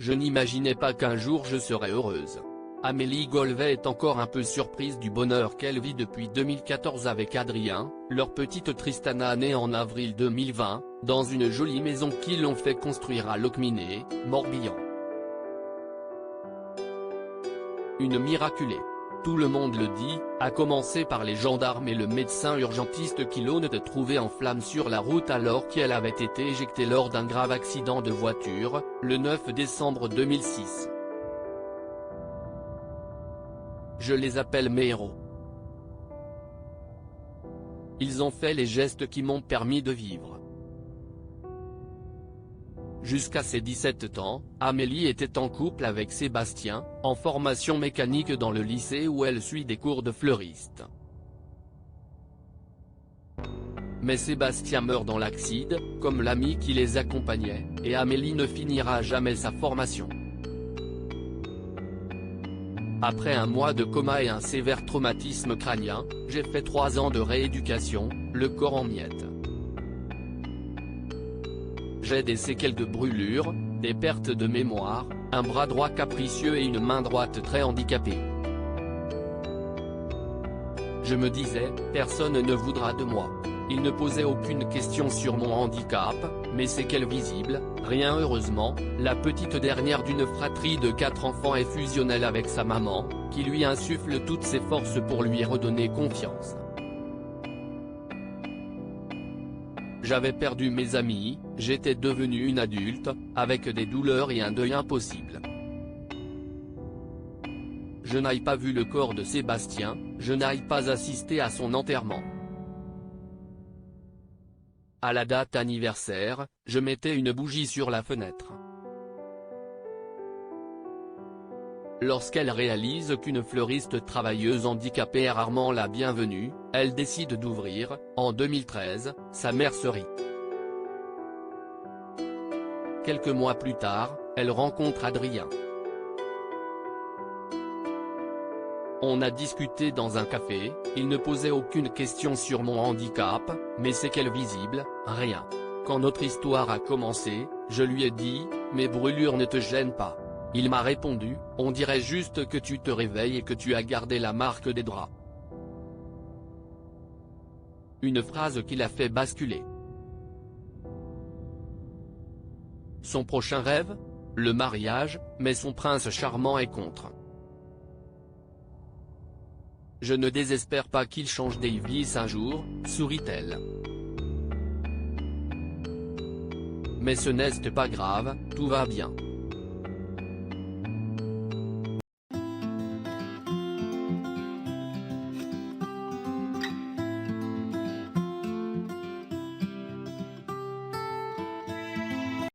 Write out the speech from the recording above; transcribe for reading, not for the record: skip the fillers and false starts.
Je n'imaginais pas qu'un jour je serais heureuse. Amélie Golvet est encore un peu surprise du bonheur qu'elle vit depuis 2014 avec Adrien, leur petite Tristana née en avril 2020, dans une jolie maison qu'ils ont fait construire à Locminé, Morbihan. Une miraculée. Tout le monde le dit, à commencer par les gendarmes et le médecin urgentiste qui l'ont trouvé en flammes sur la route alors qu'elle avait été éjectée lors d'un grave accident de voiture, le 9 décembre 2006. Je les appelle mes héros. Ils ont fait les gestes qui m'ont permis de vivre. Jusqu'à ses 17 ans, Amélie était en couple avec Sébastien, en formation mécanique dans le lycée où elle suit des cours de fleuriste. Mais Sébastien meurt dans l'accident, comme l'ami qui les accompagnait, et Amélie ne finira jamais sa formation. Après un mois de coma et un sévère traumatisme crânien, j'ai fait 3 ans de rééducation, le corps en miettes. J'ai des séquelles de brûlures, des pertes de mémoire, un bras droit capricieux et une main droite très handicapée. Je me disais, personne ne voudra de moi. Il ne posait aucune question sur mon handicap, mes séquelles visibles, rien heureusement, la petite dernière d'une fratrie de 4 enfants est fusionnelle avec sa maman, qui lui insuffle toutes ses forces pour lui redonner confiance. J'avais perdu mes amis, j'étais devenue une adulte, avec des douleurs et un deuil impossible. Je n'ai pas vu le corps de Sébastien, je n'ai pas assisté à son enterrement. À la date anniversaire, je mettais une bougie sur la fenêtre. Lorsqu'elle réalise qu'une fleuriste travailleuse handicapée est rarement la bienvenue, elle décide d'ouvrir, en 2013, sa mercerie. Quelques mois plus tard, elle rencontre Adrien. On a discuté dans un café, il ne posait aucune question sur mon handicap, mes séquelles visibles, rien. Quand notre histoire a commencé, je lui ai dit, mes brûlures ne te gênent pas. Il m'a répondu, on dirait juste que tu te réveilles et que tu as gardé la marque des draps. Une phrase qui l'a fait basculer. Son prochain rêve? Le mariage, mais son prince charmant est contre. Je ne désespère pas qu'il change Davis un jour, sourit-elle. Mais ce n'est pas grave, tout va bien.